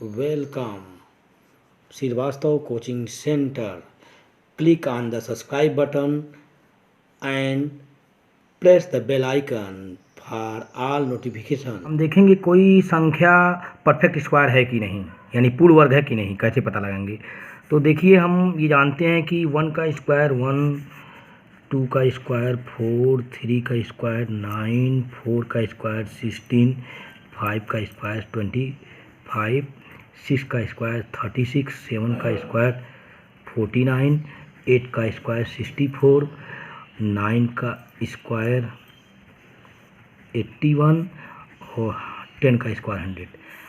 Welcome, Srivastava Coaching Center. Click on the subscribe button and press the bell icon for all notification. हम देखेंगे कोई संख्या perfect square है कि नहीं, यानी पूर्ण वर्ग है कि नहीं, कैसे पता लगाएंगे। तो देखिए, हम ये जानते हैं कि 1 का स्क्वायर 1, 2 का स्क्वायर 4, 3 का स्क्वायर 9, 4 का स्क्वायर 16, 5 का स्क्वायर 25, 6 का स्क्वायर 36, 7 का स्क्वायर 49, 8 का स्क्वायर 64, 9 का स्क्वायर 81 और 10 का स्क्वायर 100।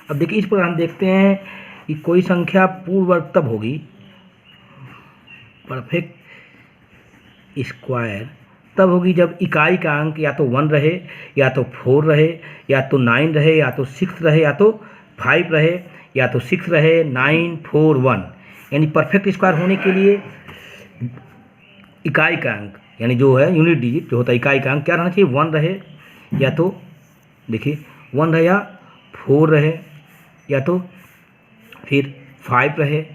अब देखिए, इस पर हम देखते हैं कि कोई संख्या पूर्ण वर्ग तब होगी, परफेक्ट स्क्वायर तब होगी जब इकाई का अंक या तो 1 रहे, या तो 4 रहे, या तो 9 रहे, या तो 6 रहे, या तो 5 रहे, या तो 6 रहे, 9, 4, 1। यानी परफेक्ट स्क्वायर होने के लिए इकाई का अंक, यानी जो है यूनिट डिजिट जो होता है इकाई का अंक, क्या रहना चाहिए? 1 रहे, या तो देखिए 1 रहे, या 4 रहे, या तो फिर 5 रहे,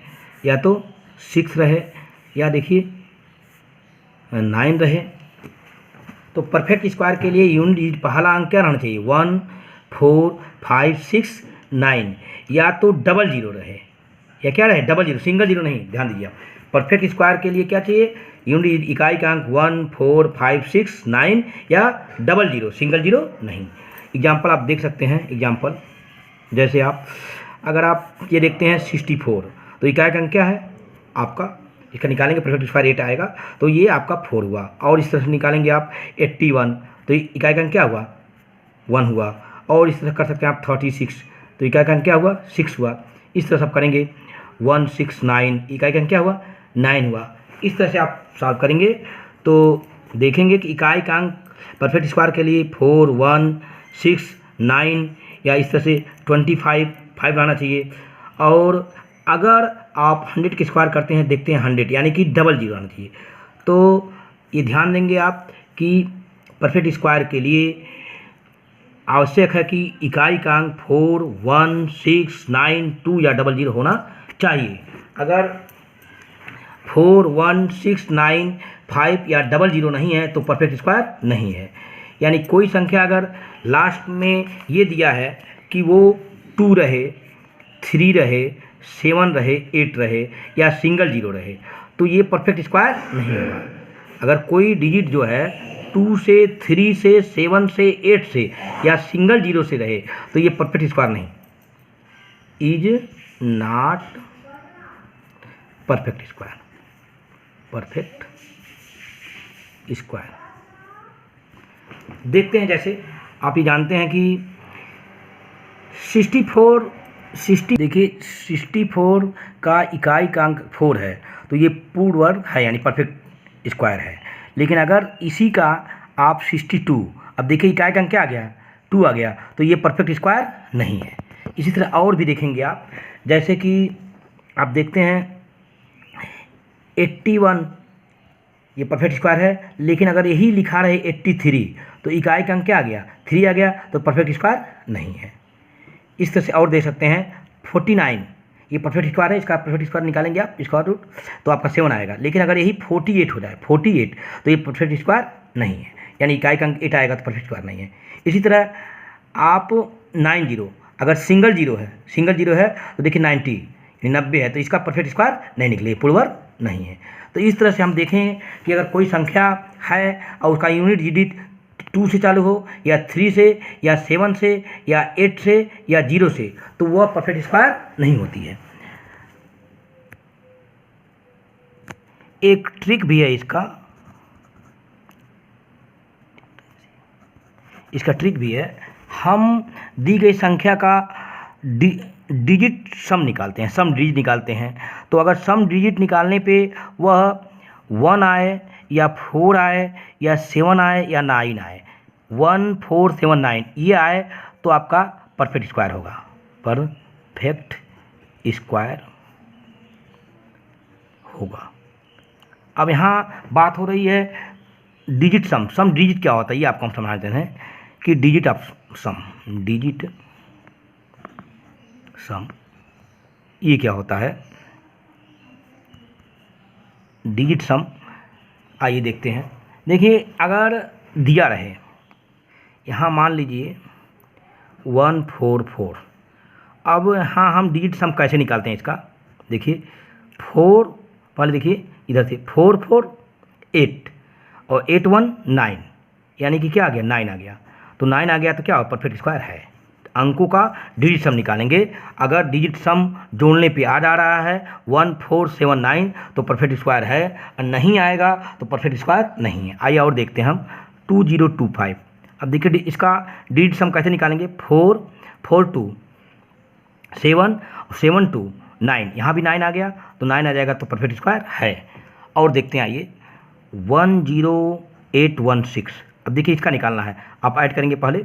या तो 6 रहे, या देखिए 9 रहे। तो परफेक्ट स्क्वायर के लिए यूनिट डिजिट पहला अंक क्या रहना चाहिए? 1, 4, 5, 6, 9। या तो डबल जीरो रहे, या क्या रहे? डबल जीरो, सिंगल जीरो नहीं। ध्यान दीजिए, आप परफेक्ट स्क्वायर के लिए क्या चाहिए? यूनिट डिजिट इकाई का अंक 1, 4, 5, 6, 9 या डबल जीरो, सिंगल जीरो नहीं। एग्जाम्पल आप देख सकते हैं। एग्जाम्पल जैसे अगर आप ये देखते हैं 64, तो इकाई का अंक क्या है आपका? इसका निकालेंगे परफेक्ट स्क्वायर 8 आएगा, तो ये आपका 4 हुआ। और इस तरह से निकालेंगे आप 81, तो इकाई का अंक क्या हुआ? 1 हुआ। और इस तरह कर सकते हैं आप 36, तो इकाई का अंक क्या हुआ? 6 हुआ। इस तरह से आप करेंगे 169, इकाई का अंक क्या हुआ? 9 हुआ। इस तरह से आप सॉल्व करेंगे तो देखेंगे कि इकाई का अंक परफेक्ट स्क्वायर के लिए 4, 1, 6, 9 या इस तरह से 25, 5 लाना चाहिए। और अगर आप 100 के स्क्वायर करते हैं, देखते हैं 100, यानी कि डबल जीरो आना चाहिए। तो ये ध्यान देंगे आप कि परफेक्ट स्क्वायर के लिए आवश्यक है कि इकाई का अंक 4, 1, 6, 9, 2 या डबल जीरो होना चाहिए। अगर 4, 1, 6, 9, 5 या डबल जीरो नहीं है तो परफेक्ट स्क्वायर नहीं है। यानी कोई संख्या अगर लास्ट में ये दिया है कि वो 2 रहे, 3 रहे, 7 रहे, 8 रहे या सिंगल जीरो रहे, तो ये परफेक्ट स्क्वायर नहीं होगा। अगर कोई डिजिट जो है 2 से, 3 से, 7 से, 8 से या सिंगल जीरो से रहे, तो ये परफेक्ट स्क्वायर नहीं, is not perfect square. Perfect square देखते हैं। जैसे आप ये जानते हैं कि 60 देखिए 64 का इकाई का अंक 4 है, तो ये पूर्ण वर्ग है, यानी परफेक्ट स्क्वायर है। लेकिन अगर इसी का आप 62, अब देखिए इकाई का अंक क्या आ गया? 2 आ गया, तो ये परफेक्ट स्क्वायर नहीं है। इसी तरह और भी देखेंगे आप, जैसे कि आप देखते हैं 81, ये परफेक्ट स्क्वायर है। लेकिन अगर यही लिखा रहे 83, तो इकाई का अंक क्या आ गया? 3 आ गया, तो परफेक्ट स्क्वायर नहीं है। इस तरह से और दे सकते हैं 49, ये परफेक्ट स्क्वायर है, इसका परफेक्ट स्क्वायर निकालेंगे आप स्क्वायर रूट, तो आपका 7 आएगा। लेकिन अगर यही 48 हो जाए, 48, तो ये परफेक्ट स्क्वायर नहीं है, यानी इकाई का अंक 8 आएगा तो परफेक्ट स्क्वायर नहीं है। इसी तरह आप 90, अगर सिंगल जीरो है तो देखिए 90 है, तो इसका परफेक्ट स्क्वायर नहीं निकले, पूर्ण वर्ग नहीं है। तो इस तरह से हम देखें कि अगर कोई संख्या है और उसका यूनिट डिजिट 2 से चालू हो, या 3 से, या 7 से, या 8 से, या 0 से, तो वह परफेक्ट स्क्वायर नहीं होती है। एक ट्रिक भी है इसका ट्रिक भी है। हम दी गई संख्या का डिजिट सम निकालते हैं, सम डिजिट निकालते हैं। तो अगर सम डिजिट निकालने पे वह 1 आए, या 4 आए, या 7 आए, या 9 आए, 1, 4, 7, 9 ये आए, तो आपका परफेक्ट स्क्वायर होगा। परफेक्ट स्क्वायर होगा। अब यहाँ बात हो रही है डिजिट सम। सम डिजिट क्या होता है ये आपको हम समझाते हैं कि digit of sum, digit sum ये क्या होता है डिजिट सम। आइए देखते हैं। देखिए अगर दिया रहे यहाँ मान लीजिए 144, अब हाँ हम डिजिट सम कैसे निकालते हैं इसका। देखिए 4 पहले देखिए इधर से 4 4 8 और 8 1 9, यानी कि क्या आ गया 9 आ गया। तो 9 आ गया तो क्या परफेक्ट स्क्वायर है। अंकों का डिजिट सम निकालेंगे। अगर डिजिट सम जोड़ने पे आ जा रहा है 1479 तो परफेक्ट स्क्वायर है, और नहीं आएगा तो परफेक्ट स्क्वायर नहीं है। आइए और देखते हैं हम 2025। अब देखिए इसका डिजिट सम कैसे निकालेंगे। 4 4 2 7 7 2 9, यहाँ भी 9 आ गया तो 9 आ जाएगा तो परफेक्ट स्क्वायर है। और देखते हैं आइए 10816। अब देखिए इसका निकालना है। आप ऐड करेंगे, पहले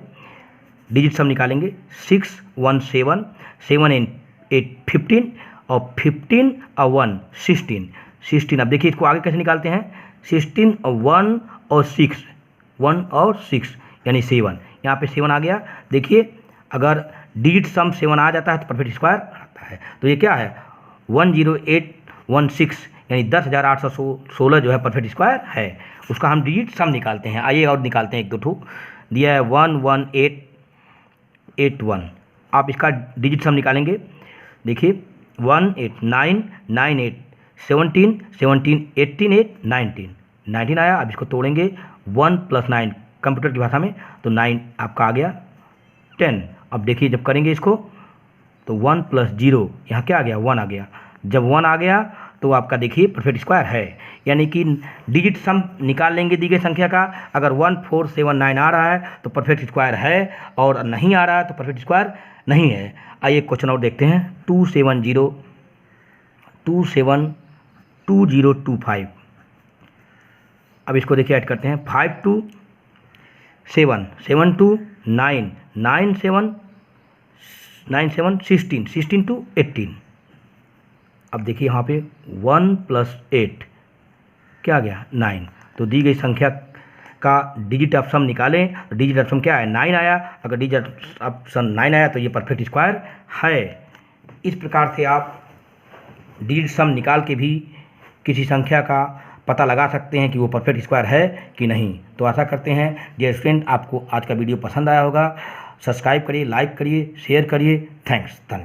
डिजिट सम निकालेंगे। 6 1 7 7 8 15 और 15 और 1 16 16। अब देखिए इसको आगे कैसे निकालते हैं। 16 और 1 और 6 1 और 6 यानी 7, यहाँ पे 7 आ गया। देखिए अगर डिजिट सम 7 आ जाता है तो परफेक्ट स्क्वायर आता है। तो ये क्या है 10816 यानी 10,816 जो है परफेक्ट स्क्वायर है। उसका हम डिजिट सम निकालते हैं। आइए और निकालते हैं एक दो ठो। दिया है 11881। आप इसका डिजिट सम निकालेंगे। देखिए 189 98 17 17 18 8 19 19 आया। अब इसको तोड़ेंगे 1 + 9 कंप्यूटर की भाषा में, तो 9 आपका आ गया 10। अब देखिए जब करेंगे इसको तो 1 + 0 यहाँ क्या आ गया 1 आ गया। जब 1 आ गया तो आपका देखिए परफेक्ट स्क्वायर है। यानी कि डिजिट सम निकाल लेंगे दी गई संख्या का। अगर 1479 आ रहा है तो परफेक्ट स्क्वायर है, और नहीं आ रहा है तो परफेक्ट स्क्वायर नहीं है। आइए क्वेश्चन और देखते हैं 2025। अब इसको देखिए ऐड करते हैं। 5 2 7 7 2 9 9 7 9 7 16 16 2 18। अब देखिए यहाँ पे 1 + 8 क्या आ गया 9। तो दी गई संख्या का डिजिट ऑफ सम निकालें। तो डिजिट ऑफ सम क्या है 9 आया। अगर डिजिट ऑफ सम 9 आया तो ये परफेक्ट स्क्वायर है। इस प्रकार से आप डिजिट सम निकाल के भी किसी संख्या का पता लगा सकते हैं कि वो परफेक्ट स्क्वायर है कि नहीं। तो आशा करते हैं डियर स्टूडेंट आपको आज का वीडियो पसंद आया होगा। सब्सक्राइब करिए, लाइक करिए, शेयर करिए। थैंक्स। धन्यवाद।